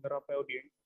terapeuti.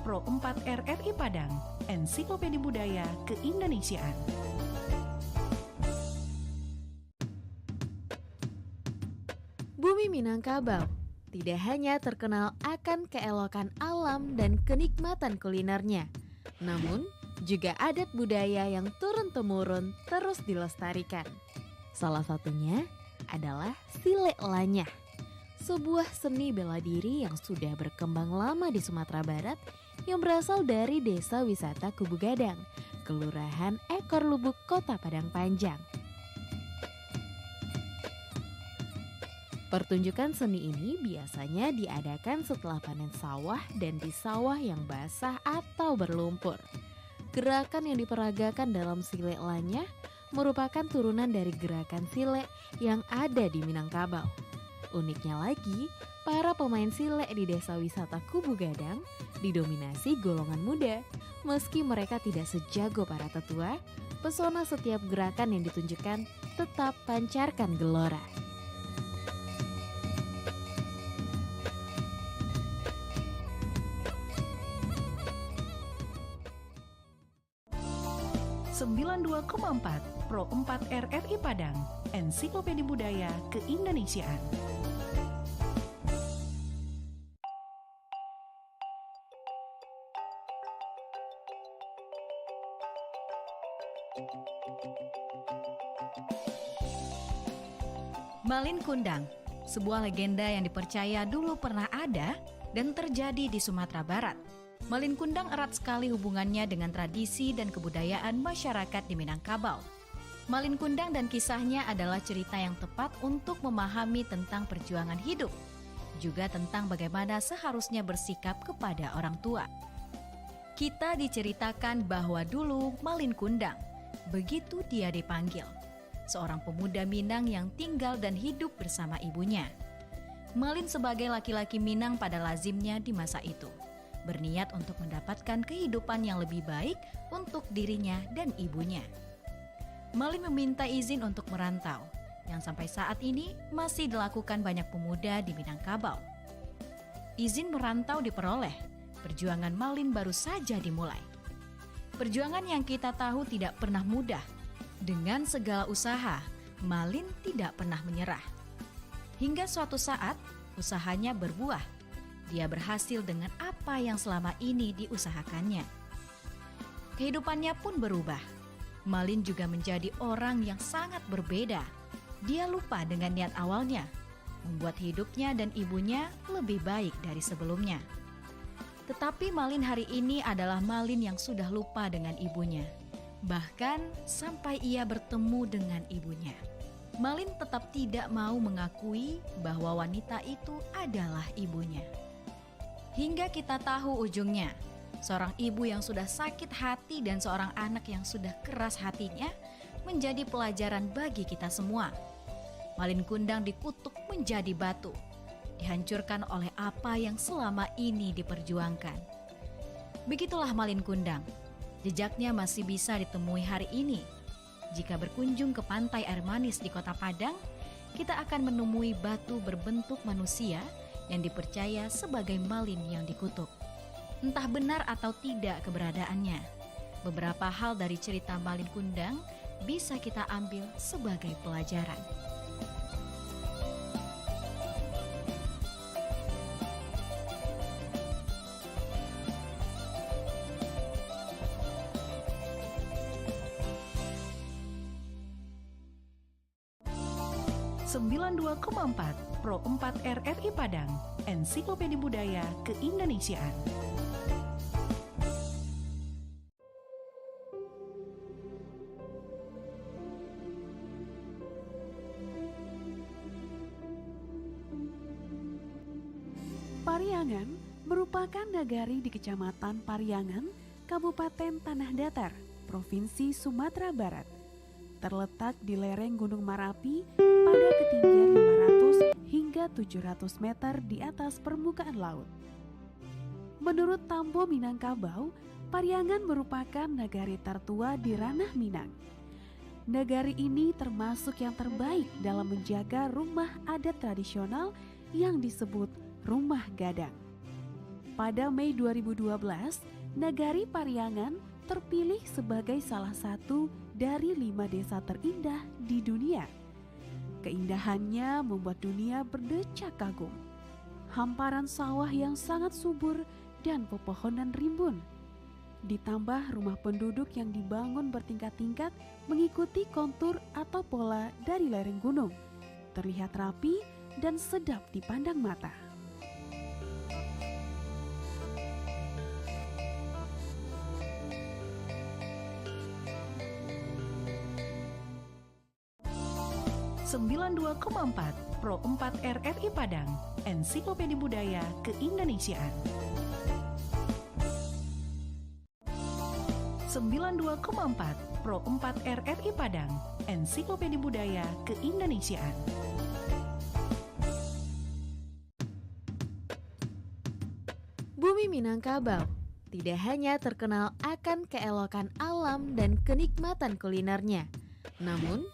Pro 4 RRI Padang, Ensiklopedia Budaya Keindonesiaan. Bumi Minangkabau tidak hanya terkenal akan keelokan alam dan kenikmatan kulinernya, namun juga adat budaya yang turun-temurun terus dilestarikan. Salah satunya adalah Silek Lanyah, sebuah seni bela diri yang sudah berkembang lama di Sumatera Barat yang berasal dari Desa Wisata Kubu Gadang, Kelurahan Ekor Lubuk, Kota Padang Panjang. Pertunjukan seni ini biasanya diadakan setelah panen sawah dan di sawah yang basah atau berlumpur. Gerakan yang diperagakan dalam silek lanyah merupakan turunan dari gerakan silek yang ada di Minangkabau. Uniknya lagi, para pemain silek di desa wisata Kubu Gadang didominasi golongan muda. Meski mereka tidak sejago para tetua, pesona setiap gerakan yang ditunjukkan tetap pancarkan gelora. Sembilan 92,4 Pro 4 RRI Padang, Ensiklopedia Budaya Keindonesiaan. Malin Kundang, sebuah legenda yang dipercaya dulu pernah ada dan terjadi di Sumatera Barat. Malin Kundang erat sekali hubungannya dengan tradisi dan kebudayaan masyarakat di Minangkabau. Malin Kundang dan kisahnya adalah cerita yang tepat untuk memahami tentang perjuangan hidup, juga tentang bagaimana seharusnya bersikap kepada orang tua. Kita diceritakan bahwa dulu Malin Kundang, begitu dia dipanggil, seorang pemuda Minang yang tinggal dan hidup bersama ibunya. Malin sebagai laki-laki Minang pada lazimnya di masa itu, berniat untuk mendapatkan kehidupan yang lebih baik untuk dirinya dan ibunya. Malin meminta izin untuk merantau, yang sampai saat ini masih dilakukan banyak pemuda di Minangkabau. Izin merantau diperoleh, perjuangan Malin baru saja dimulai. Perjuangan yang kita tahu tidak pernah mudah. Dengan segala usaha, Malin tidak pernah menyerah. Hingga suatu saat, usahanya berbuah. Dia berhasil dengan apa yang selama ini diusahakannya. Kehidupannya pun berubah. Malin juga menjadi orang yang sangat berbeda. Dia lupa dengan niat awalnya, membuat hidupnya dan ibunya lebih baik dari sebelumnya. Tetapi Malin hari ini adalah Malin yang sudah lupa dengan ibunya. Bahkan sampai ia bertemu dengan ibunya, Malin tetap tidak mau mengakui bahwa wanita itu adalah ibunya. Hingga kita tahu ujungnya, seorang ibu yang sudah sakit hati dan seorang anak yang sudah keras hatinya menjadi pelajaran bagi kita semua. Malin Kundang dikutuk menjadi batu, dihancurkan oleh apa yang selama ini diperjuangkan. Begitulah Malin Kundang. Jejaknya masih bisa ditemui hari ini. Jika berkunjung ke pantai air manis di Kota Padang, kita akan menemui batu berbentuk manusia yang dipercaya sebagai Malin yang dikutuk. Entah benar atau tidak keberadaannya, beberapa hal dari cerita Malin Kundang bisa kita ambil sebagai pelajaran. Sembilan 92,4 Pro 4 RRI Padang, Ensiklopedia Budaya Keindonesiaan. Pariangan merupakan nagari di Kecamatan Pariangan, Kabupaten Tanah Datar, Provinsi Sumatera Barat. Terletak di lereng Gunung Marapi pada ketinggian 500 hingga 700 meter di atas permukaan laut. Menurut Tambo Minangkabau, Pariangan merupakan nagari tertua di ranah Minang. Nagari ini termasuk yang terbaik dalam menjaga rumah adat tradisional yang disebut Rumah Gadang. Pada Mei 2012, Nagari Pariangan terpilih sebagai salah satu dari 5 desa terindah di dunia. Keindahannya membuat dunia berdecak kagum. Hamparan sawah yang sangat subur dan pepohonan rimbun. Ditambah rumah penduduk yang dibangun bertingkat-tingkat mengikuti kontur atau pola dari lereng gunung. Terlihat rapi dan sedap dipandang mata. Sembilan 92,4 Pro 4 RRI Padang, Ensiklopedia Budaya Keindonesiaan. 92,4 Pro 4 RRI Padang, Ensiklopedia Budaya Keindonesiaan. Bumi Minangkabau tidak hanya terkenal akan keelokan alam dan kenikmatan kulinernya, namun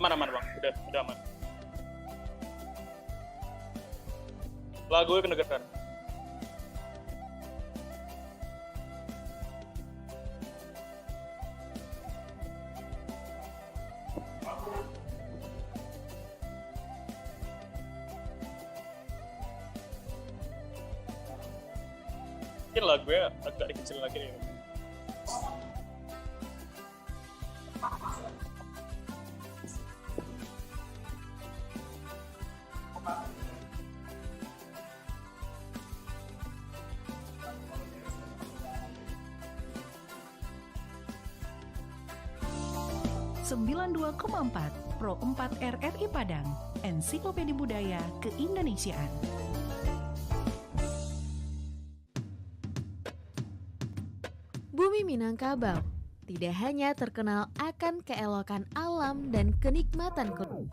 aman bang, udah aman. Lagunya kedengeran. Mungkin lagunya agak dikecilin lagi nih. 92,4 Pro 4 RRI Padang, Ensiklopedia Budaya Keindonesiaan. Bumi Minangkabau tidak hanya terkenal akan keelokan alam dan kenikmatan kuliner.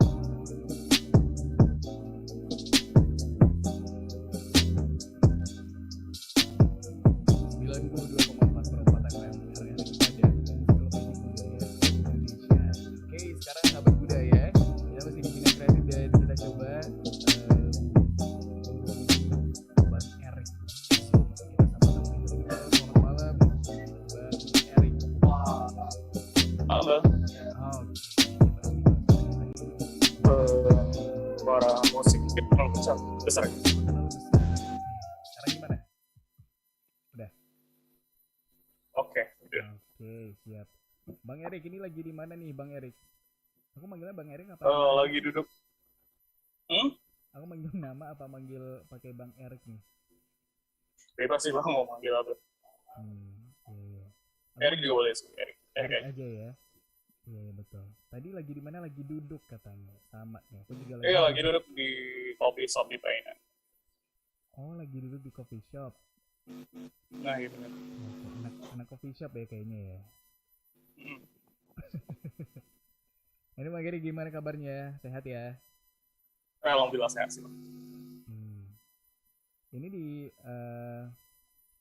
Suara musik mungkin terlalu besar. Sekarang gimana? Udah. Oke, udah. Oke, siap. Bang Erik, ini lagi di mana nih, Bang Erik? Aku manggilnya Bang Erik apa? Lagi duduk. Aku manggil nama apa manggil pakai Bang Erik nih? Bebas sih bang mau manggil apa. Iya. Erik juga boleh sih. Erik aja ya. Iya, betul. Tadi lagi di mana? Lagi duduk katanya. Sama nih. Aku juga lagi duduk di coffee shop di Painan. Oh, lagi duduk di coffee shop. Nah, gitu kan. Anak coffee shop ya kayaknya ya. Ini Bang Erik gimana kabarnya? Sehat ya? Alhamdulillah sehat sih bang. Ini di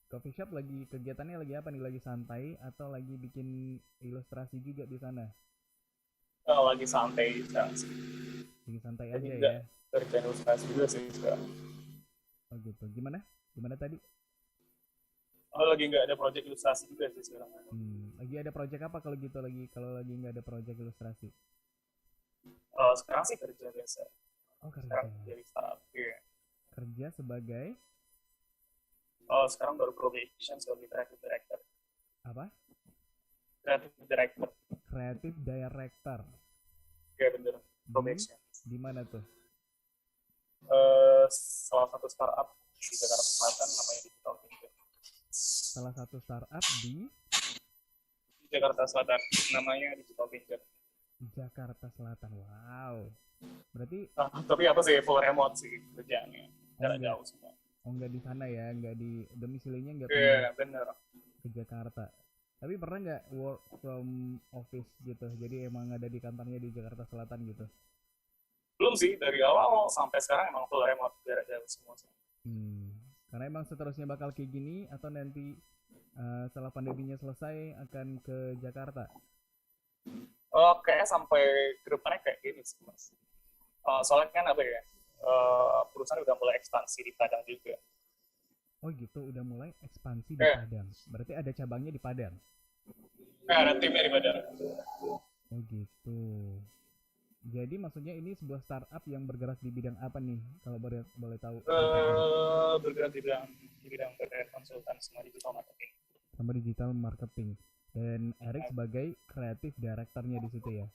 coffee shop lagi kegiatannya lagi apa nih? Lagi santai atau lagi bikin ilustrasi juga di sana? Lagi santai sekarang sih. Lagi santai aja juga, ya. Kerjaan ilustrasi juga sih sekarang. Oh gitu. Gimana? Gimana tadi? Lagi nggak ada project ilustrasi juga sih sekarang. Lagi ada project apa kalau gitu kalau lagi nggak ada project ilustrasi? Sekarang sih kerja biasa. Oh, kerja. Sekarang jadi startup. Iya. Kerja sebagai? Sekarang baru probation sebagai creative director. Apa? Creative director. Creative director. Iya bener. Probation. Di mana tuh? Salah satu startup di Jakarta Selatan namanya Digital Venture. Salah satu startup di Jakarta Selatan namanya Digital Venture. Jakarta Selatan. Wow. Berarti tapi apa sih full remote sih kerjaannya. Jarak jauh semua. Oh, nggak di sana ya, nggak di domisilinya nggak bener. Ke Jakarta. Tapi pernah nggak work from office gitu? Jadi emang ada di kantornya di Jakarta Selatan gitu? Belum sih, dari awal sampai sekarang emang full remote jarak jauh semua sih. Karena emang seterusnya bakal kayak gini atau nanti setelah pandeminya selesai akan ke Jakarta? Kayaknya sampai ke depannya kayak gini sih mas. Soalnya kan apa ya, perusahaan udah mulai ekspansi di Padang juga. Oh gitu, udah mulai ekspansi di Padang. Berarti ada cabangnya di Padang? Ada timnya di Padang. Oh gitu. Jadi maksudnya ini sebuah startup yang bergerak di bidang apa nih, kalau boleh tahu? Bergerak di bidang konsultan sama digital marketing. Sama digital marketing. Dan Erik sebagai kreatif direkturnya di situ ya?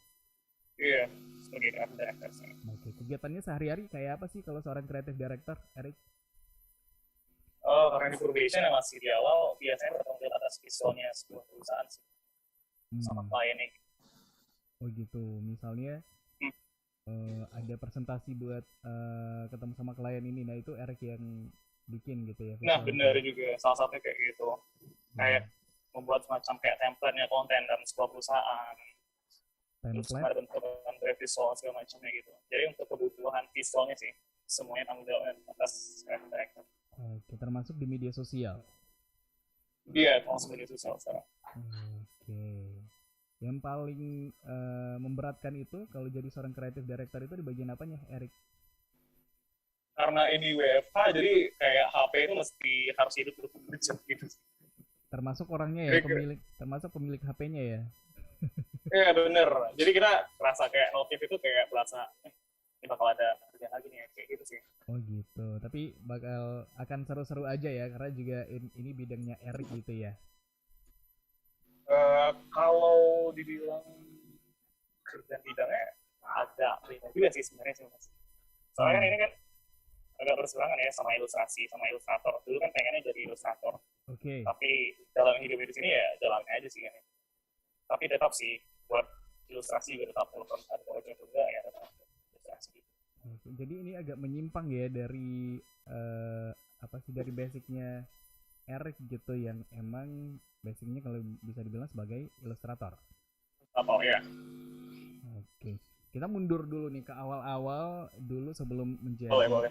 Iya, sebagai kreatif direktur. Oke, kegiatannya sehari-hari kayak apa sih kalau seorang kreatif direktur, Erik? Karena di probation yang masih di awal, biasanya bertanggung jawab atas visualnya sebuah perusahaan sih. Sama kliennya. Oh gitu, misalnya ada presentasi buat ketemu sama klien ini, nah itu Erik yang bikin gitu ya? Nah benar juga, salah satunya kayak gitu. Kayak membuat semacam kayak template-nya konten dalam sebuah perusahaan. Terus ada bentukan visual segala macamnya gitu. Jadi untuk kebutuhan visualnya sih, semuanya tanggung jawab atas kreatif direktur. Oke, termasuk di media sosial? Iya, termasuk media sosial sekarang. Oke. Yang paling memberatkan itu kalau jadi seorang kreatif director itu di bagian apanya, Erik? Karena ini WFH, jadi kayak HP itu mesti harus hidup 24 jam gitu. Termasuk orangnya ya, termasuk pemilik HP-nya ya? Iya bener. Jadi kita rasa kayak notif itu kayak berasa ini bakal ada kerjaan lagi nih kayak gitu sih. Oh gitu. Tapi akan seru-seru aja ya karena juga ini bidangnya Erik gitu ya. Kalau dibilang kerjaan bidangnya ada ringan juga sih sebenarnya sih mas. Soalnya ini kan agak berseberangan ya sama ilustrasi sama ilustrator. Dulu kan pengennya jadi ilustrator. Tapi dalam hidup di sini ya jalannya aja sih ini. Tapi tetap sih buat ilustrasi juga tetap walaupun ada project juga ya tetap ilustrasi. Jadi ini agak menyimpang ya dari dari basicnya Erik gitu, yang emang basicnya kalau bisa dibilang sebagai ilustrator. Apa ya? Oke, kita mundur dulu nih ke awal-awal dulu sebelum menjadi Boleh.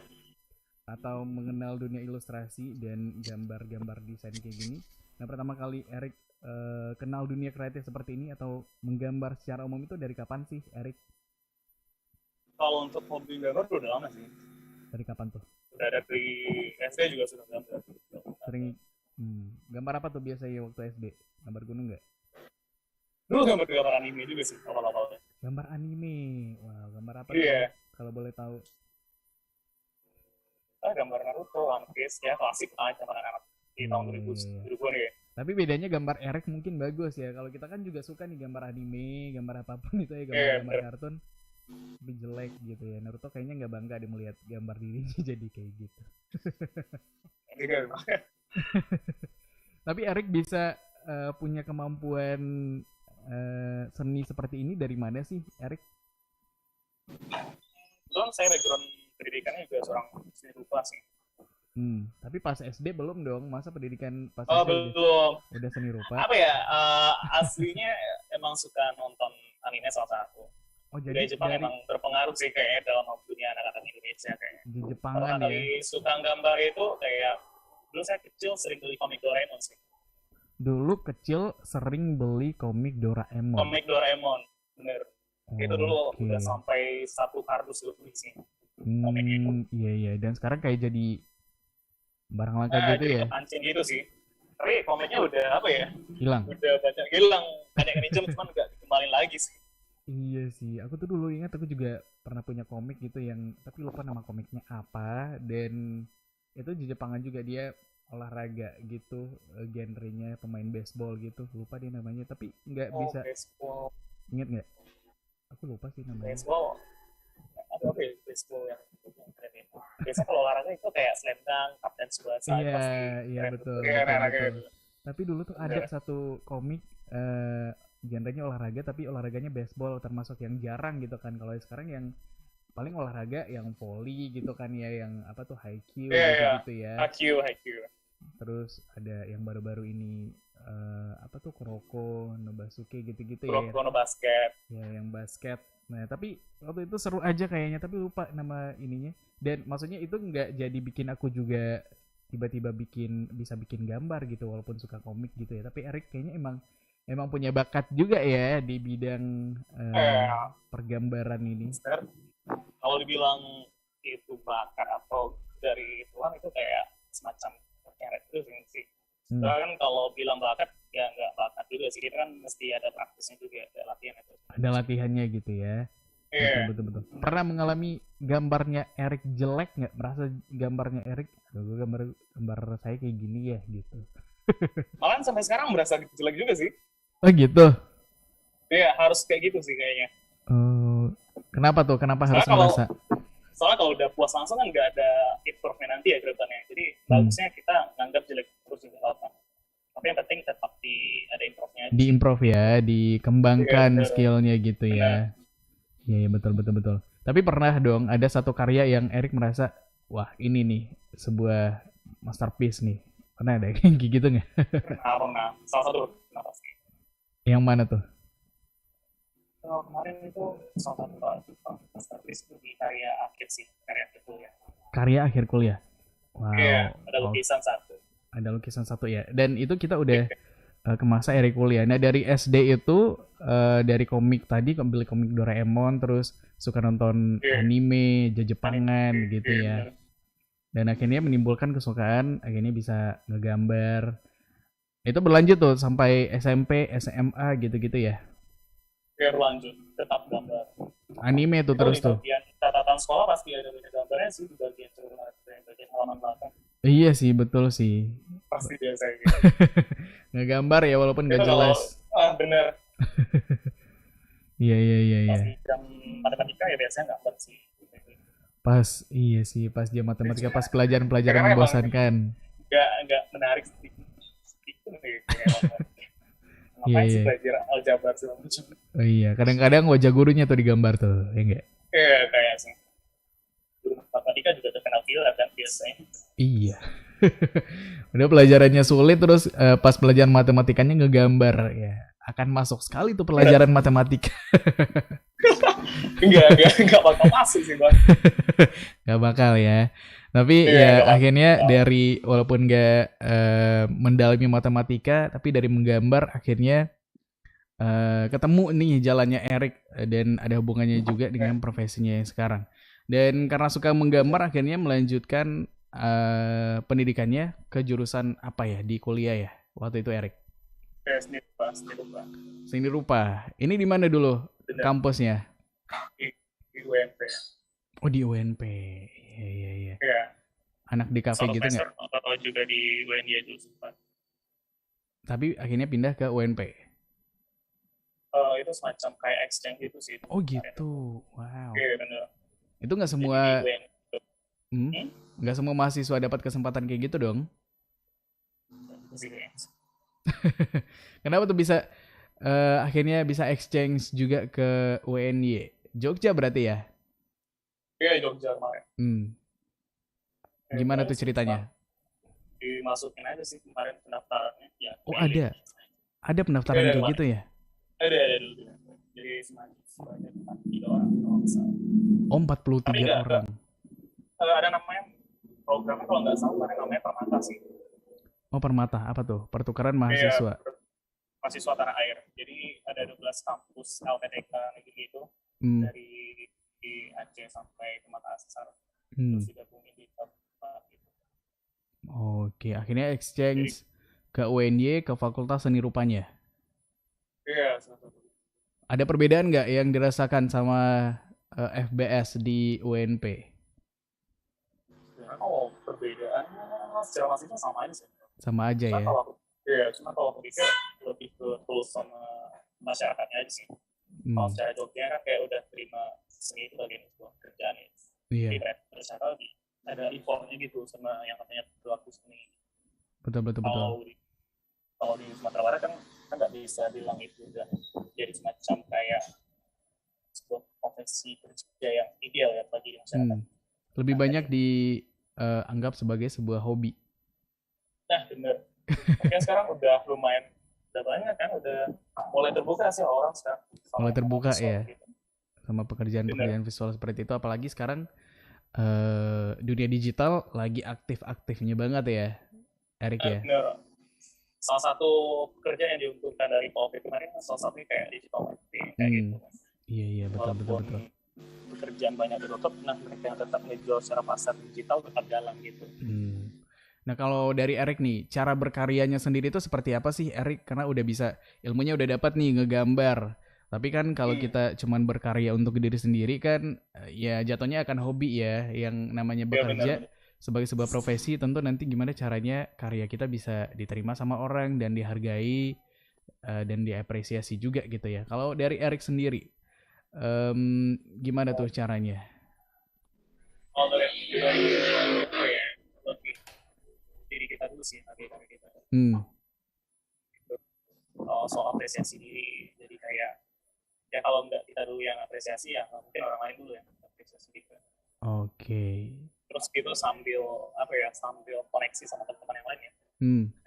atau mengenal dunia ilustrasi dan gambar-gambar desain kayak gini. Nah, pertama kali Erik kenal dunia kreatif seperti ini atau menggambar secara umum itu dari kapan sih, Erik? Kalau untuk hobi gambar udah lama sih. Dari kapan tuh? Udah dari SD juga sudah gambar. Sering gambar apa tuh biasanya waktu SD? Gambar gunung nggak? Dulu gambar anime juga sih awal-awalnya. Gambar anime. Wow, gambar apa Iya. tuh? Kalau boleh tahu. Gambar Naruto, One Piece ya klasik aja anak-anak di tahun 2000-an ya. Tapi bedanya gambar Erik mungkin bagus ya. Kalau kita kan juga suka nih gambar anime, gambar apapun itu ya, gambar kartun. Tapi jelek gitu ya. Naruto kayaknya nggak bangga dia melihat gambar dirinya jadi kayak gitu. Tapi Erik bisa punya kemampuan seni seperti ini dari mana sih, Erik? Kebetulan saya background pendidikannya juga seorang seni rupa sih. Tapi pas SD belum dong, masa pendidikan pas SD belum. Udah seni rupa? Apa ya, aslinya emang suka nonton anime salah satu. Oh, jadi Jepang emang berpengaruh sih kayaknya dalam dunia anak-anak Indonesia kayaknya. Di Jepangan ya? Suka gambar itu kayak, dulu saya kecil sering beli komik Doraemon sih. Dulu kecil sering beli komik Doraemon? Komik Doraemon, bener. Itu dulu udah sampai 1 kardus lebih sih. Iya, dan sekarang kayak jadi barang langka gitu ya? Anjing gitu sih. Tapi komiknya udah apa ya? Hilang? Udah banyak hilang. Banyak yang minjem cuman nggak dikembaliin lagi sih. Iya sih, aku tuh dulu ingat aku juga pernah punya komik gitu yang, tapi lupa nama komiknya apa, dan itu di Jepangan juga, dia olahraga gitu, genrenya pemain baseball gitu, lupa dia namanya, tapi nggak bisa. Baseball. Ingat nggak? Aku lupa sih namanya. Baseball. Ada apa ya baseball yang keren itu? Biasanya kalau olahraga itu kayak slam dunk, Kapten Tsubasa. Iya betul. Tapi dulu tuh ada satu komik genrenya olahraga tapi olahraganya baseball, termasuk yang jarang gitu kan. Kalau sekarang yang paling olahraga yang volley gitu kan ya, yang apa tuh Haikyuu gitu ya. Haikyuu. Terus ada yang baru-baru ini apa tuh Kuroko no Basuke gitu-gitu ya. Kuroko no Basket. Ya, yang basket. Nah, tapi waktu itu seru aja kayaknya, tapi lupa nama ininya. Dan maksudnya itu nggak jadi bikin aku juga tiba-tiba bisa bikin gambar gitu walaupun suka komik gitu ya. Tapi Erik kayaknya emang punya bakat juga ya di bidang pergambaran ini. Kalau dibilang itu bakat atau dari Tuhan itu kayak semacam keret itu sih. Kan kalau bilang bakat ya nggak bakat juga sih, kita kan mesti ada praktisnya juga, ada latihan itu. Ada latihannya gitu ya. Betul. Pernah mengalami gambarnya Erik jelek nggak? Merasa gambarnya Erik, gambar saya kayak gini ya gitu. Malahan sampai sekarang merasa jelek juga sih. Oh gitu? Iya, harus kayak gitu sih kayaknya. Kenapa tuh? Kenapa harus merasa? Soalnya kalau udah puas langsung kan nggak ada improvement nanti ya ke depannya. Jadi bagusnya kita nganggap jelek terus juga apa. Tapi yang penting tetap ada improve-nya. Di-improve ya, dikembangkan skillnya gitu ya. Iya, betul. Tapi pernah dong ada satu karya yang Erik merasa, wah ini nih sebuah masterpiece nih. Pernah ada kayak gitu nggak? Pernah. Salah satu kenapa sih? Yang mana tuh? Kemarin itu salah satu masterpiece itu di karya akhir sih, karya akhir kuliah. Karya akhir kuliah? Wow. Iya, ada lukisan satu. Ada lukisan satu ya. Dan itu kita udah ke masa Erik kuliah. Nah dari SD itu, dari komik tadi, beli komik Doraemon, terus suka nonton anime, Jepangan gitu ya. Dan akhirnya menimbulkan kesukaan, akhirnya bisa ngegambar. Itu berlanjut tuh sampai SMP, SMA gitu-gitu ya? Ya berlanjut, tetap gambar. Anime tuh terus tuh? Di bagian catatan sekolah pasti ada gambarnya sih, di bagian bagian halaman belakang. Iya sih, betul sih. Pasti biasa gitu. Ngegambar ya walaupun gak jelas. Bener. Iya. Pas jam matematika ya biasanya gambar sih. Pas jam matematika, pas pelajaran membosankan. Enggak menarik sedikit nih. Ngapain sih iya. belajar aljabar segala macam. Oh iya, kadang-kadang wajah gurunya tuh digambar tuh, ya enggak? Iya kayak sih. Guru matematika juga terkenal killer kan biasanya. Iya. Udah pelajarannya sulit terus pas pelajaran matematikanya ngegambar ya. Akan masuk sekali tuh pelajaran matematika. Enggak bakal masuk sih bang. Gak bakal ya. Tapi Iya, ya nggak bakal. akhirnya dari walaupun gak mendalami matematika, tapi dari menggambar akhirnya ketemu nih jalannya Erik dan ada hubungannya juga dengan profesinya yang sekarang. Dan karena suka menggambar akhirnya melanjutkan pendidikannya ke jurusan apa ya di kuliah ya waktu itu Erik? Kayak seni rupa. Seni rupa. Ini di mana dulu Bener. kampusnya? Di UMP. Oh di UNP. Iya. Iya. Anak di kafe gitu nggak? Atau juga di UNY dulu sempat. Tapi akhirnya pindah ke UNP. Itu semacam kayak exchange gitu sih. Oh gitu. Wow. Iya benar. Itu nggak Jadi semua di UNY nggak semua mahasiswa dapat kesempatan kayak gitu dong. sih kayaknya. Kenapa tuh bisa akhirnya bisa exchange juga ke UNY? Jogja berarti ya? Iya Jogja kemarin. Gimana tuh ceritanya? Dimasukin aja sih kemarin pendaftarannya. Ya, Oh ada. Ada pendaftaran Ada, kayak Pak. gitu ya? Ada dulu. Jadi sebanyak 43 orang kalau nggak salah. Oh 43 Tapi nggak, orang. Ada namanya programnya kalau nggak salah namanya Permata sih. Oh Permata, apa tuh? Pertukaran mahasiswa. Iya, mahasiswa tanah air. Jadi ada 12 kampus LPTK gitu Hmm. dari di Aceh sampai ke Makassar. Hmm. Terus digabungin di tempat gitu. Oke, akhirnya exchange ke UNY ke Fakultas Seni Rupanya. Iya, satu. Ada perbedaan nggak yang dirasakan sama FBS di UNP? Oh, perbedaannya secara mahasiswa sama aja sih. Sama aja ya. Cuma kalau aku pikir lebih ke tools sama masyarakatnya aja sih. Kalau secara Jogja kan kayak udah terima seni itu bagian sebuah kerjaan ya. Iya. Jadi kayak ternyata ada effortnya gitu sama yang katanya pelaku seni. Betul. Kalau di Sumatera Barat kan nggak bisa bilang itu udah jadi semacam kayak sebuah profesi kerja yang ideal ya bagi masyarakat. Lebih banyak dianggap sebagai sebuah hobi. Nah bener. Mungkin sekarang udah lumayan, udah banyak kan, udah mulai terbuka sih orang sekarang. Mulai terbuka ya. Gitu. Sama pekerjaan-pekerjaan visual seperti itu, apalagi sekarang dunia digital lagi aktif-aktifnya banget ya, Erik ya. Bener. Salah satu pekerjaan yang diuntungkan dari COVID kemarin salah satunya kayak digital marketing kayak gitu. Iya betul. Pekerjaan banyak ditutup, nah mereka yang tetap ngejual secara pasar digital tetap jalan gitu. Nah kalau dari Erik nih, cara berkaryanya sendiri itu seperti apa sih Erik? Karena udah bisa, ilmunya udah dapat nih ngegambar. Tapi kan kalau kita cuman berkarya untuk diri sendiri kan ya jatuhnya akan hobi ya. Yang namanya bekerja sebagai sebuah profesi, tentu nanti gimana caranya karya kita bisa diterima sama orang dan dihargai dan diapresiasi juga gitu ya. Kalau dari Erik sendiri, gimana tuh caranya? Kalau dari lebih diri kita dulu sih, karya kita. Soal apresiasi diri, jadi kayak ya kalau nggak kita dulu yang apresiasi ya mungkin orang lain dulu yang apresiasi kita. Oke. Terus gitu sambil koneksi sama teman-teman yang lain ya.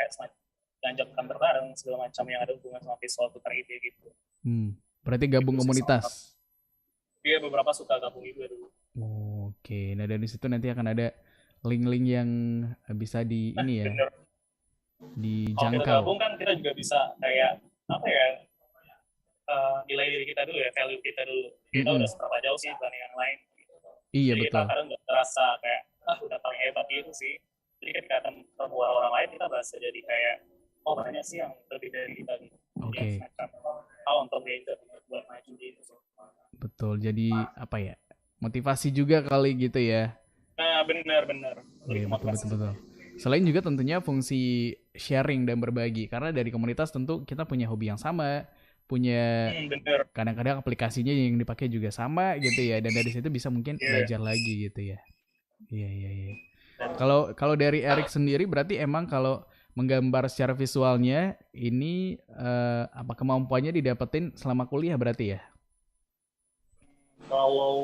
Kayak semacam belanja kantor bareng segala macam yang ada hubungan sama visual tukar ide gitu. Berarti gabung komunitas. Iya beberapa suka gabung juga dulu. Oke, nah dari situ nanti akan ada link-link yang bisa di ini ya. Bener. Dijangkau. Kalau kita gabung kan kita juga bisa kayak nilai diri kita dulu ya, value kita dulu. Kita udah seberapa jauh sih dibanding yang lain. Gitu. Iya jadi betul. Kita kadang nggak terasa kayak udah paling hebat gitu sih. Jadi ketika ketemu orang lain kita bahasa jadi kayak banyak sih yang lebih dari kita gitu. Oke. Untuk belajar buat maju gitu. Betul. Jadi apa ya? Motivasi juga kali gitu ya. Nah benar. Iya betul. Selain juga tentunya fungsi sharing dan berbagi, karena dari komunitas tentu kita punya hobi yang sama, punya kadang-kadang aplikasinya yang dipakai juga sama gitu ya, dan dari situ bisa mungkin belajar lagi gitu ya. Iya. Kalau dari Erik sendiri berarti emang kalau menggambar secara visualnya ini apa kemampuannya didapetin selama kuliah berarti ya? Kalau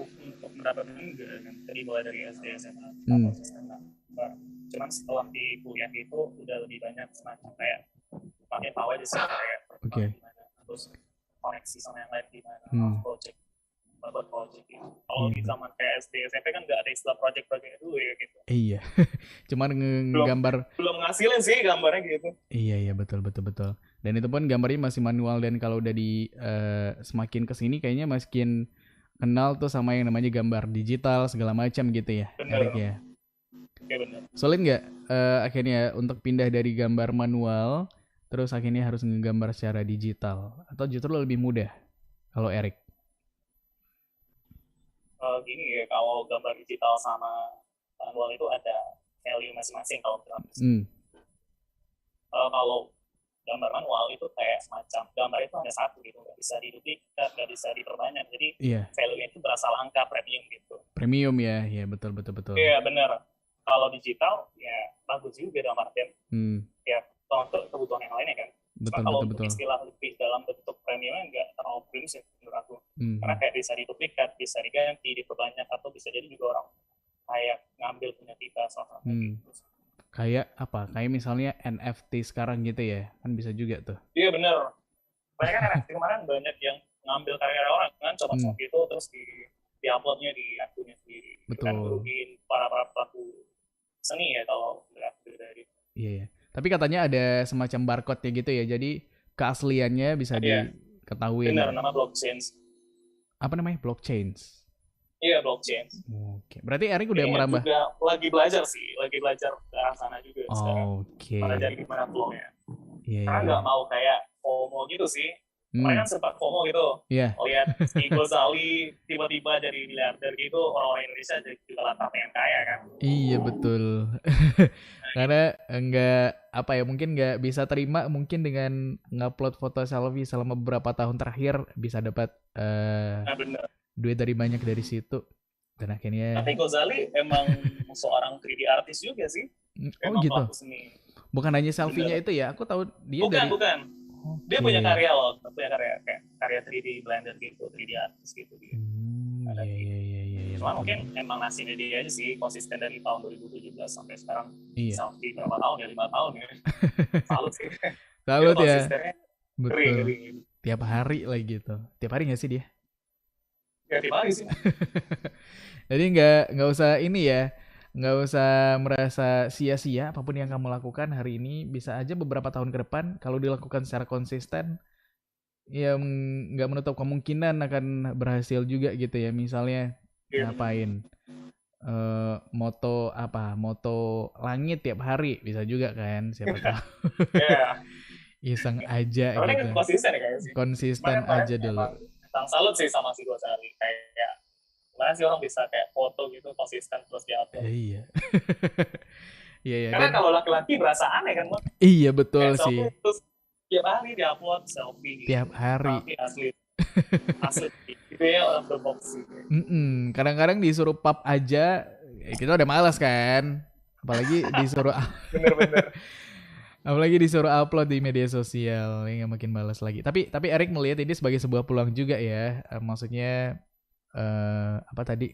untuk mendapatkan enggak, kan tadi mulai dari SD, SMA, atau sistem gambar. Cuman setelah di kuliah itu udah lebih banyak semacam kayak pakai tahu aja sih kayak gimana, terus koneksi sama yang lain gimana, project, buat project gitu. Kalau di zaman kayak SD, SMP kan nggak ada istilah project dulu ya gitu. Iya, cuman nggambar. Belum ngasilin sih gambarnya gitu. Iya betul. Dan itu pun gambarnya masih manual, dan kalau udah di semakin kesini kayaknya makin kenal tuh sama yang namanya gambar digital segala macam gitu ya, Erik ya. Oke, bener. Sulit nggak akhirnya untuk pindah dari gambar manual terus akhirnya harus ngegambar secara digital, atau justru lebih mudah kalau Erik? Gini ya, kalau gambar digital sama manual itu ada value masing-masing kalau menurut kalau gambar manual itu kayak semacam gambar itu hanya satu gitu, nggak bisa diduplikat, nggak bisa diperbanyak, jadi value-nya itu berasal angka premium gitu. Premium ya betul. Iya benar. Kalau digital ya bagus juga dalam artian ya untuk kebutuhan yang lainnya kan. Cuma kalau untuk istilah lebih dalam bentuk premiumnya nggak terlalu premium sih menurut aku, karena kayak bisa diduplikat, bisa diganti, diperbanyak, atau bisa jadi juga orang kayak ngambil punya kita soal gitu. Kayak apa? Kayak misalnya NFT sekarang gitu ya, kan bisa juga tuh. Iya bener. Banyak kan NFT kemarin banyak yang ngambil karya orang kan, coba gitu terus di-uploadnya di akunnya sendiri. Betul. Kan merugiin para pelaku seni ya kalau dari. Iya. Tapi katanya ada semacam barcode-nya gitu ya, jadi keasliannya bisa diketahui. Bener, nama blockchain. Apa namanya? Blockchain. Iya, blockchain. Oke. Berarti Erik udah merambah. Juga lagi belajar ke arah sana juga sekarang. Oke. Belajar gimana flow-nya. Iya. Karena nggak mau kayak FOMO gitu sih. Kemarin kan sempat FOMO gitu. Iya. Lihat si Gozali tiba-tiba dari miliarder gitu, orang-orang Indonesia juga lantas pengen kaya kan. Iya betul. Karena mungkin nggak bisa terima mungkin dengan ngupload foto selfie selama beberapa tahun terakhir bisa dapat duit dari banyak dari situ, dan akhirnya. Tapi Gozali emang seorang 3D artist juga sih. Oh gitu. Bukan hanya selfie-nya itu ya, aku tahu dia bukan. Dia punya karya loh, karya 3D Blender gitu, 3D artist gitu. Iya. Cuma mungkin emang nasibnya dia aja sih, konsisten dari tahun 2017 sampai sekarang. Selfie berapa tahun ya? 5 tahun ya. Salut sih. Salut ya. Betul. Tiap hari lagi gitu. Tiap hari nggak sih dia? Ya tiap hari sih. Jadi nggak usah ini ya, nggak usah merasa sia-sia apapun yang kamu lakukan hari ini, bisa aja beberapa tahun ke depan kalau dilakukan secara konsisten ya nggak menutup kemungkinan akan berhasil juga gitu ya. Misalnya ngapain moto langit tiap hari bisa juga kan, siapa tahu. Iseng aja gitu. Konsisten ya kayaknya sih. Konsisten aja dulu. Salut sih sama si Gozali, kayak mana sih orang bisa kayak foto gitu konsisten terus di-upload. Iya. Karena kalau laki-laki berasa aneh kan, Mon? Iya betul kayak sih. Terus tiap hari di-upload selfie. Tiap hari. Tapi asli. Itu ya out of the box sih. Kadang-kadang disuruh pub aja, kita udah malas kan. Apalagi disuruh. Bener. Apalagi disuruh upload di media sosial, ya makin malas lagi. Tapi Erik melihat ini sebagai sebuah peluang juga ya. Maksudnya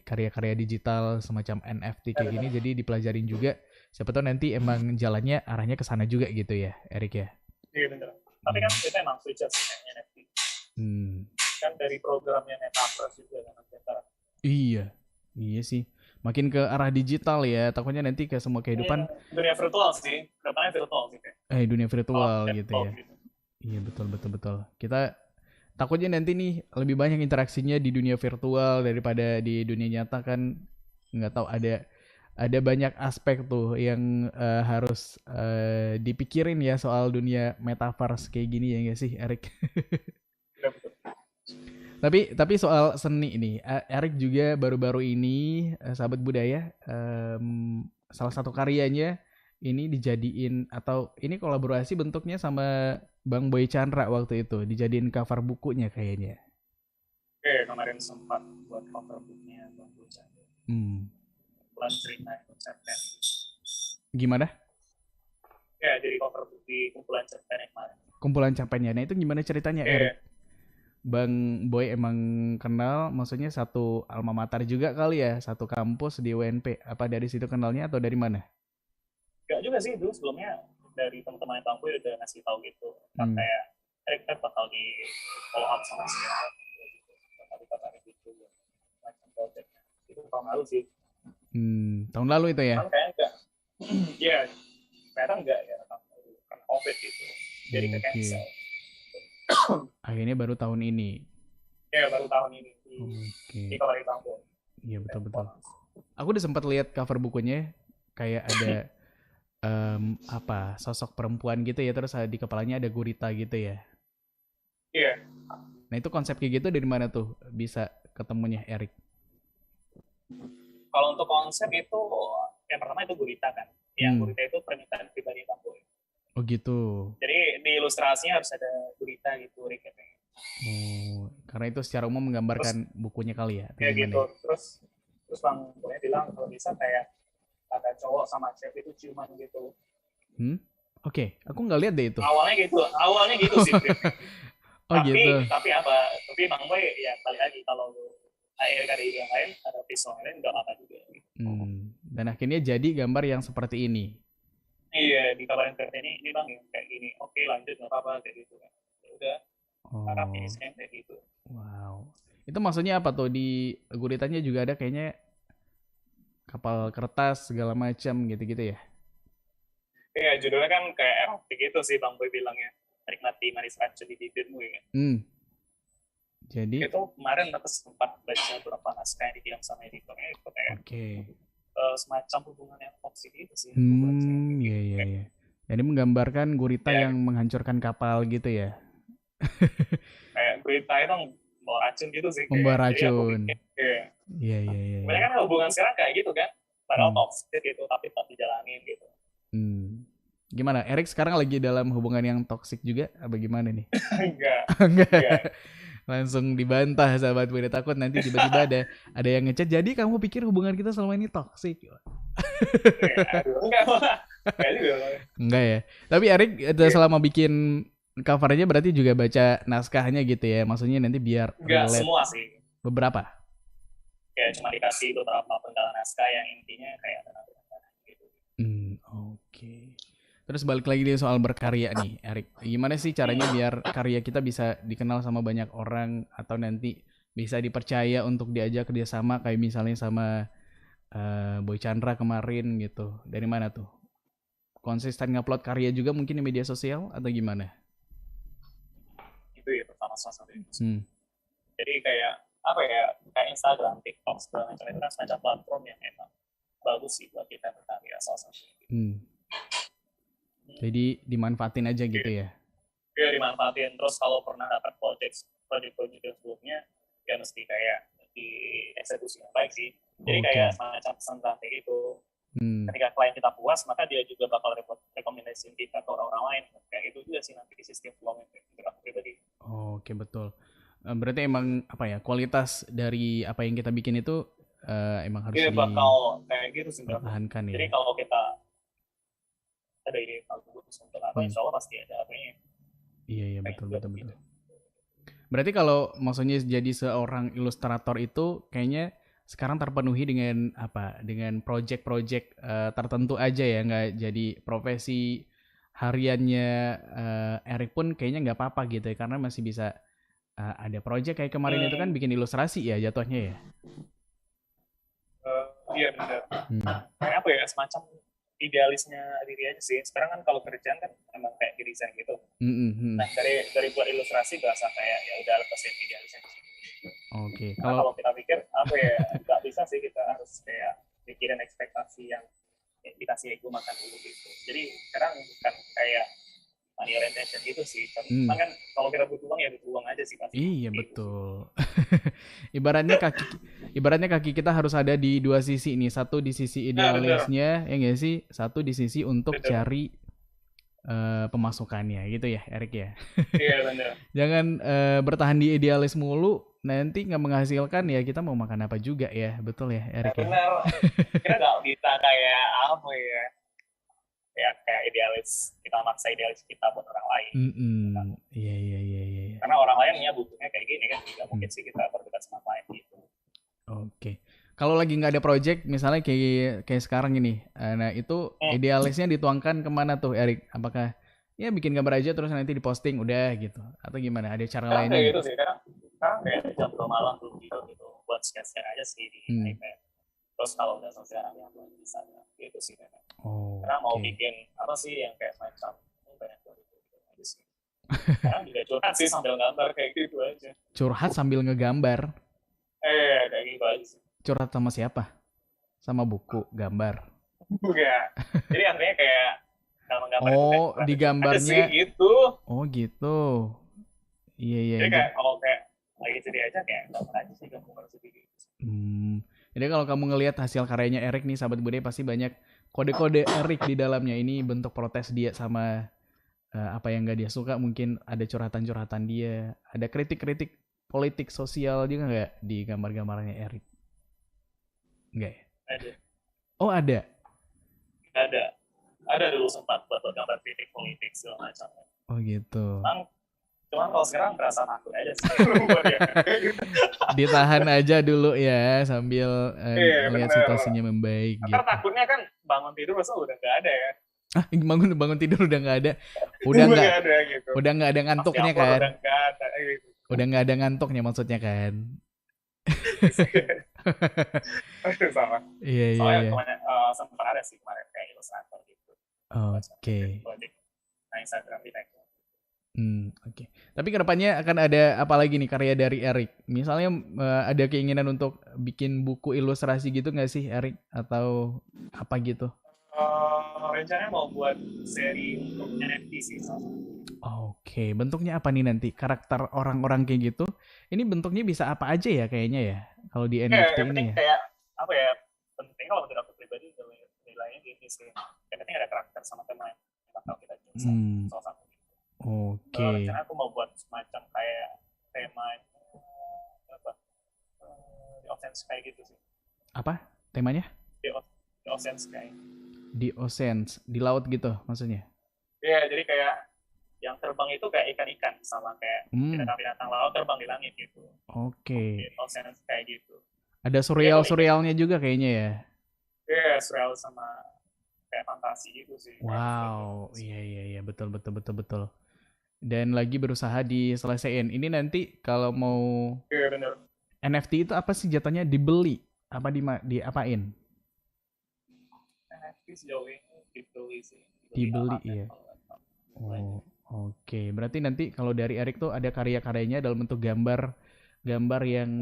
karya-karya digital semacam NFT kayak gini, jadi dipelajarin juga. Siapa tahu nanti emang jalannya arahnya ke sana juga gitu ya, Erik ya. Iya bener. Tapi kan kita emang future sih kayaknya NFT. Kan dari programnya Metaverse juga kan sekarang. Iya sih. Makin ke arah digital ya, takutnya nanti ke semua kehidupan. Dunia virtual sih, kedepannya virtual sih. Dunia virtual gitu ya. Iya betul. Kita takutnya nanti nih lebih banyak interaksinya di dunia virtual daripada di dunia nyata kan. Nggak tahu, ada banyak aspek tuh yang harus dipikirin ya soal dunia metaverse kayak gini ya nggak sih, Erik? Tapi soal seni ini, Erik juga baru-baru ini sahabat budaya, salah satu karyanya ini dijadiin, atau ini kolaborasi bentuknya sama Bang Boy Chandra waktu itu, dijadiin cover bukunya kayaknya. Oke, kemarin sempat buat cover bukunya Bang Boy Chandra. Bulan cerita konsepnya. Gimana? Ya, jadi cover di kumpulan cerpen yang kemarin. Kumpulan cerpennya. Nah itu gimana ceritanya, Erik? Bang Boy emang kenal, maksudnya satu alma mater juga kali ya, satu kampus di UNP. Apa dari situ kenalnya atau dari mana? Gak juga sih, dulu sebelumnya dari teman-teman Bang Boy udah ngasih tahu gitu. Kayak Erik kan bakal di follow up sama siapa. Bakal dikatakan gitu. Macam projectnya. Itu tahun lalu sih. Tahun lalu itu ya? Kan kayaknya enggak. Iya, ternyata enggak ya. Karena COVID gitu. Jadi ke cancel. Akhirnya baru tahun ini. Ya, baru tahun ini. Di cover Bang Boy. Iya, betul-betul. Aku udah sempat lihat cover bukunya. Kayak ada sosok perempuan gitu ya, terus di kepalanya ada gurita gitu ya. Iya. Nah itu konsep kayak gitu dari mana tuh bisa ketemunya Erik? Kalau untuk konsep itu yang pertama itu gurita kan. Yang gurita itu permintaan pribadi Bang Boy. Oh gitu. Jadi di ilustrasinya harus ada gurita gitu, Erik katanya. Oh, karena itu secara umum menggambarkan bukunya kali ya. Ya gitu. Terus Bang Boy bilang kalau bisa kayak ada cowok sama cewek itu ciuman gitu. Oke, aku nggak lihat deh itu. Awalnya gitu sih. Tapi tapi Bang Boy ya balik lagi kalau akhirnya ada ide yang lain, ada visual lain nggak apa juga. Dan akhirnya jadi gambar yang seperti ini. Iya, di kabarin seperti ini Bang yang kayak gini. Oke, lanjut nggak apa-apa kayak gitu kan. Ya udah. Harap finisnya kayak gitu. Wow. Itu maksudnya apa tuh, di guritanya juga ada kayaknya kapal kertas segala macam gitu-gitu ya? Iya, judulnya kan kayak erotik gitu sih Bang Boy bilangnya. Menikmati manis racun di bibirmu ya. Jadi itu kemarin aku sempat baca beberapa naskah yang dibilang sama editornya itu kayak semacam hubungan yang toksik gitu sih. Iya. Jadi menggambarkan gurita yang menghancurkan kapal gitu ya? Kayak gurita itu membawa racun gitu sih. Membawa racun. Iya. Banyak kan hubungan sekarang kayak gitu kan. Padahal toksik gitu, tapi tetap dijalanin gitu. Gimana? Erik sekarang lagi dalam hubungan yang toksik juga? Apa gimana nih? Enggak. Langsung dibantah sahabat Boy, takut nanti tiba-tiba ada yang ngechat, jadi kamu pikir hubungan kita selama ini toksik? Enggak ya. Tapi Erik selama bikin covernya berarti juga baca naskahnya gitu ya? Maksudnya nanti biar enggak semua sih. Beberapa? Ya cuma dikasih beberapa penggalan naskah yang intinya kayak gitu. Oke. Terus balik lagi nih soal berkarya nih, Erik. Gimana sih caranya biar karya kita bisa dikenal sama banyak orang atau nanti bisa dipercaya untuk diajak kerjasama kayak misalnya sama Boy Chandra kemarin gitu. Dari mana tuh? Konsisten ngupload karya juga mungkin di media sosial atau gimana? Itu ya pertama salah satu. Jadi kayak kayak Instagram, TikTok, segala macam itu kan semacam platform yang emang bagus sih buat kita berkarya salah satu. Jadi dimanfaatin aja gitu ya? Iya, dimanfaatin. Terus kalau pernah dapat project yang sebelumnya, ya mesti kayak dieksekusi yang baik sih. Jadi kayak semacam pesan rantai gitu. Ketika klien kita puas, maka dia juga bakal rekomendasiin kita ke orang-orang lain. Kayak itu juga sih nanti sistem flow yang pribadi. Oke, betul. Berarti emang kualitas dari apa yang kita bikin itu emang harus bakal kayak gitu sih. Dipertahankan ya. Jadi kalau kita ada ide bagus untuk apa, insya Allah pasti ada apanya. Iya betul. Berarti kalau maksudnya jadi seorang ilustrator itu kayaknya sekarang terpenuhi dengan dengan project-project tertentu aja ya, nggak jadi profesi hariannya Erik pun kayaknya nggak apa-apa gitu ya, karena masih bisa ada project kayak kemarin itu kan bikin ilustrasi ya jatuhnya ya. Iya benar. Kayak apa ya, semacam idealisnya diri aja sih. Sekarang kan kalau kerjaan kan emang kayak di desain gitu. Nah dari buat ilustrasi berasa kayak ya udah lepasin idealisnya. Oke. Kalau kita pikir nggak bisa sih, kita harus kayak pikirin ekspektasi yang dikasih ego makan dulu gitu. Jadi sekarang bukan kayak money orientation gitu sih. Cuman kan kalau kita butuh uang ya butuh uang aja sih pasti. Iya betul. Ibaratnya kaki kita harus ada di dua sisi nih. Satu di sisi idealisnya, ya nggak sih? Satu di sisi untuk cari pemasukannya gitu ya, Erik ya. Iya benar. Jangan bertahan di idealis mulu, nanti nggak menghasilkan ya kita mau makan apa juga ya, betul ya, Erik? Benar. Kita nggak bisa kayak apa ya? kayak idealis, kita maksa idealis kita buat orang lain. Iya. Karena orang lainnya butuhnya kayak gini kan, nggak mungkin sih kita berdebat sama orang lain gitu. Oke. Kalau lagi nggak ada project, misalnya kayak sekarang ini, nah itu idealisnya dituangkan kemana tuh, Erik? Apakah ya bikin gambar aja terus nanti diposting udah gitu, atau gimana? Ada cara lainnya? Kayak gitu sih, karena kayak jam 2 malam dulu gitu buat sketch aja sih di iPad. Terus kalau udah selesai ya bisa gitu sih kan. Karena mau bikin apa sih yang kayak semacam banyak gitu aja sih. Karena juga curhat sih sambil gambar kayak gitu aja. Curhat sambil ngegambar? Kayak gitu aja sih. Curhat sama siapa? Sama buku, gambar? Enggak. Jadi artinya kayak gambar-gambar di gambarnya gitu. Oh gitu. Iya. Jadi kayak kalau kayak lagi sedih aja kayak gambar aja sih, gambar sedih gitu. Jadi kalau kamu ngelihat hasil karyanya Erik nih, sahabat budaya, pasti banyak kode-kode Erik di dalamnya. Ini bentuk protes dia sama apa yang nggak dia suka. Mungkin ada curhatan-curhatan dia, ada kritik-kritik politik sosial juga nggak di gambar-gambarnya Erik? Enggak ya? Ada. Oh ada? Ada dulu sempat buat gambar kritik politik segala macam. Oh gitu. Cuman kalau sekarang merasa takut aja sih. Ditahan aja dulu ya sambil melihat situasinya membaik. Karena takutnya kan bangun tidur masa udah nggak ada ya. Bangun tidur udah nggak ada. Udah nggak ada ngantuknya kan. Udah nggak ada gitu. Udah nggak ada ngantuknya maksudnya kan. Sama. Iya. Soalnya sempat ada sih kemarin kayak ilustrator gitu. Oke. Nah, Instagram di tag. Oke. Tapi kedepannya akan ada apa lagi nih karya dari Erik? Misalnya ada keinginan untuk bikin buku ilustrasi gitu nggak sih Erik? Atau apa gitu? Rencananya mau buat seri untuk NFT sih. Oke. Bentuknya apa nih nanti? Karakter orang-orang kayak gitu? Ini bentuknya bisa apa aja ya kayaknya ya? Kalau di NFT ini ya? Kayak apa ya? Penting kalau menurut aku pribadi nilainya gini sih. Yang penting ada karakter sama tema yang bakal kita jual. Salah satu. Oke. Rencana aku mau buat semacam kayak tema apa? The Ocean Sky gitu sih. Apa temanya? The Ocean Sky. The Ocean, di laut gitu maksudnya? Iya, jadi kayak yang terbang itu kayak ikan-ikan sama kayak binatang laut terbang di langit gitu. Oke. The Ocean Sky gitu. Ada surrealnya juga kayaknya ya? Iya, surreal sama kayak fantasi gitu sih. Wow, iya, betul. Dan lagi berusaha diselesaikan. Ini nanti kalau mau bener. NFT itu apa sih jatuhnya, dibeli? Apa diapain? NFT sejauh ini dibeli sih. Dibeli iya. Oke. Berarti nanti kalau dari Erik tuh ada karya-karyanya dalam bentuk gambar yang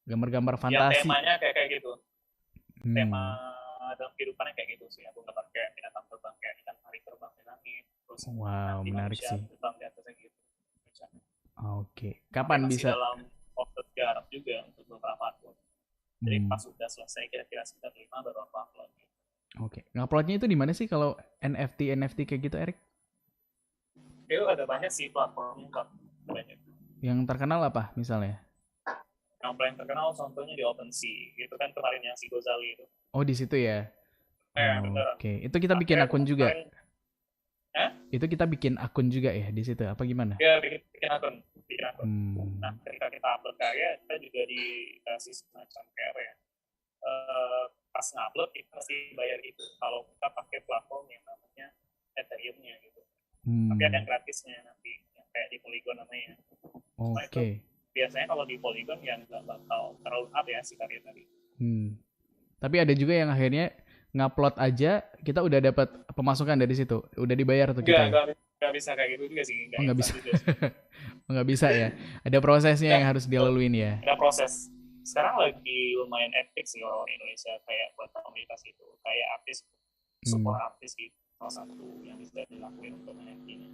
gambar-gambar fantasi. Ya temanya kayak gitu. Tema dalam kehidupannya kayak gitu sih. Aku gambar kayak binatang terbang, kayak ikan pari terbang di langit. Wow, menarik sih. Gitu. Oke. Kapan bisa? Dalam waktu garap juga untuk beberapa upload. Jadi pas sudah selesai kira-kira sekitar 5 baru aku upload. Oke. Nguploadnya itu di mana sih kalau NFT kayak gitu, Erik? Itu ada banyak sih platformnya, banyak. Yang terkenal apa misalnya? Yang paling terkenal contohnya di OpenSea. Itu kan kemarin yang si Gozali itu. Oh, di situ ya? Oke. Itu kita bikin akun juga? Itu kita bikin akun juga ya di situ? Apa gimana? Ya, bikin akun. Nah, ketika kita upload karya, kita juga dikasih semacam kayak apa ya? Pas ngupload, kita pasti bayar itu. Kalau kita pakai platform yang namanya Ethereum-nya gitu. Tapi ada yang gratisnya nanti, yang kayak di Polygon namanya. Oke. Biasanya kalau di Polygon yang nggak bakal terlalu up ya si karya tadi. Tapi ada juga yang akhirnya ngupload aja, kita udah dapat pemasukan dari situ, udah dibayar tuh kita. Nggak bisa kayak gitu juga sih. Nggak bisa. Nggak bisa ya. Ada prosesnya yang harus dilaluin ya. Ada proses. Sekarang lagi lumayan epic sih orang Indonesia kayak buat komunitas itu, kayak artis, support artis gitu. Salah satu yang bisa dilakuin untuk NFT-nya.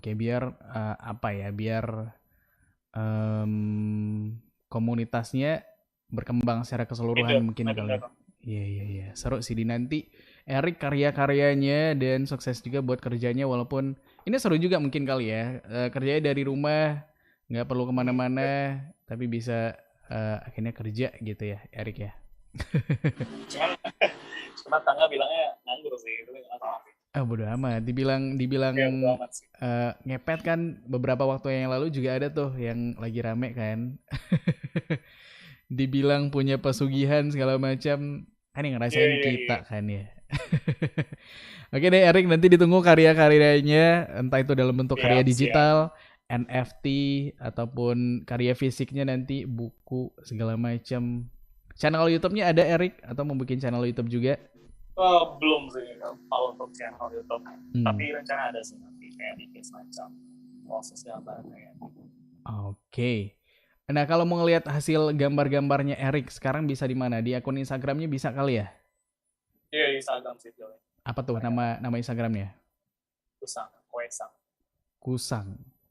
Kayak biar biar komunitasnya berkembang secara keseluruhan mungkin kali. Iya. Seru sih nanti Erik karya-karyanya dan sukses juga buat kerjanya, walaupun ini seru juga mungkin kali ya, kerjanya dari rumah, nggak perlu kemana-mana, tapi bisa akhirnya kerja gitu ya Erik ya. Cuma tangga bilangnya nganggur sih, itu nggak tahu. Bodo amat. Dibilang Ya bodo amat sih. ngepet kan beberapa waktu yang lalu juga ada tuh yang lagi rame kan. Dibilang punya pesugihan segala macam, kan yang ngerasain Iya. kita kan ya. Oke deh Erik, nanti ditunggu karya-karyanya, entah itu dalam bentuk karya Siap. digital, NFT, ataupun karya fisiknya nanti, buku, segala macam. Channel YouTube-nya ada Erik? Atau mau bikin channel YouTube juga? Belum sih kalau untuk channel YouTube. Tapi rencana ada sih nanti kayak bikin semacam proses gambar kayak gitu. Oke. Nah, kalau mau ngelihat hasil gambar-gambarnya Erik sekarang bisa di mana? Di akun Instagramnya bisa kali ya? Iya, Instagram sih Joy. Apa tuh nama Instagramnya? Kusang.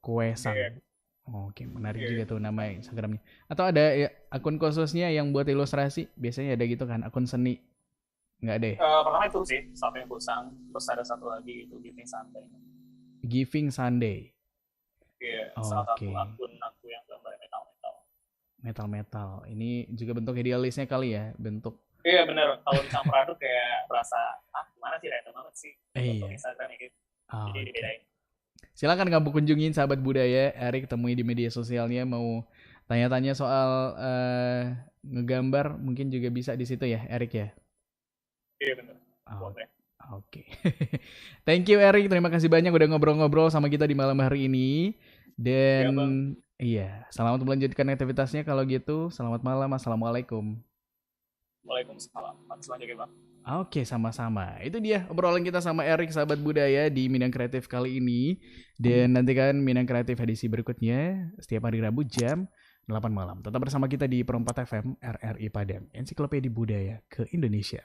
Kuesang. Iya. Oke, menarik Iya. juga tuh nama Instagramnya. Atau ada ya, akun khususnya yang buat ilustrasi? Biasanya ada gitu kan, akun seni. Nggak ada ya? Pertama itu sih, satu yang Kusang. Terus ada satu lagi itu Giving Sunday. Giving Sunday. Iya, salah satu Oke. akun aku yang gambar Metal. Ini juga bentuk idealisnya kali ya, bentuk. Iya bener, kalau dicampur aduk kayak berasa, gimana sih, random banget sih untuk Iya. Instagram gitu. Jadi Oke. dibedain. Silakan kamu kunjungin sahabat budaya, Erik temui di media sosialnya, mau tanya-tanya soal ngegambar mungkin juga bisa di situ ya, Erik ya. Iya bener, Oh, boleh. Oke. Thank you Erik, terima kasih banyak udah ngobrol-ngobrol sama kita di malam hari ini. Dan Iya, Bang. iya, selamat melanjutkan aktivitasnya kalau gitu. Selamat malam, assalamualaikum. Waalaikumsalam. Selamat juga, Bang. Oke, sama-sama. Itu dia obrolan kita sama Erik, sahabat budaya di Minang Kreatif kali ini. Dan nantikan Minang Kreatif edisi berikutnya setiap hari Rabu jam 8 malam. Tetap bersama kita di Perempat FM RRI Padang, Ensiklopedia Budaya ke Indonesia.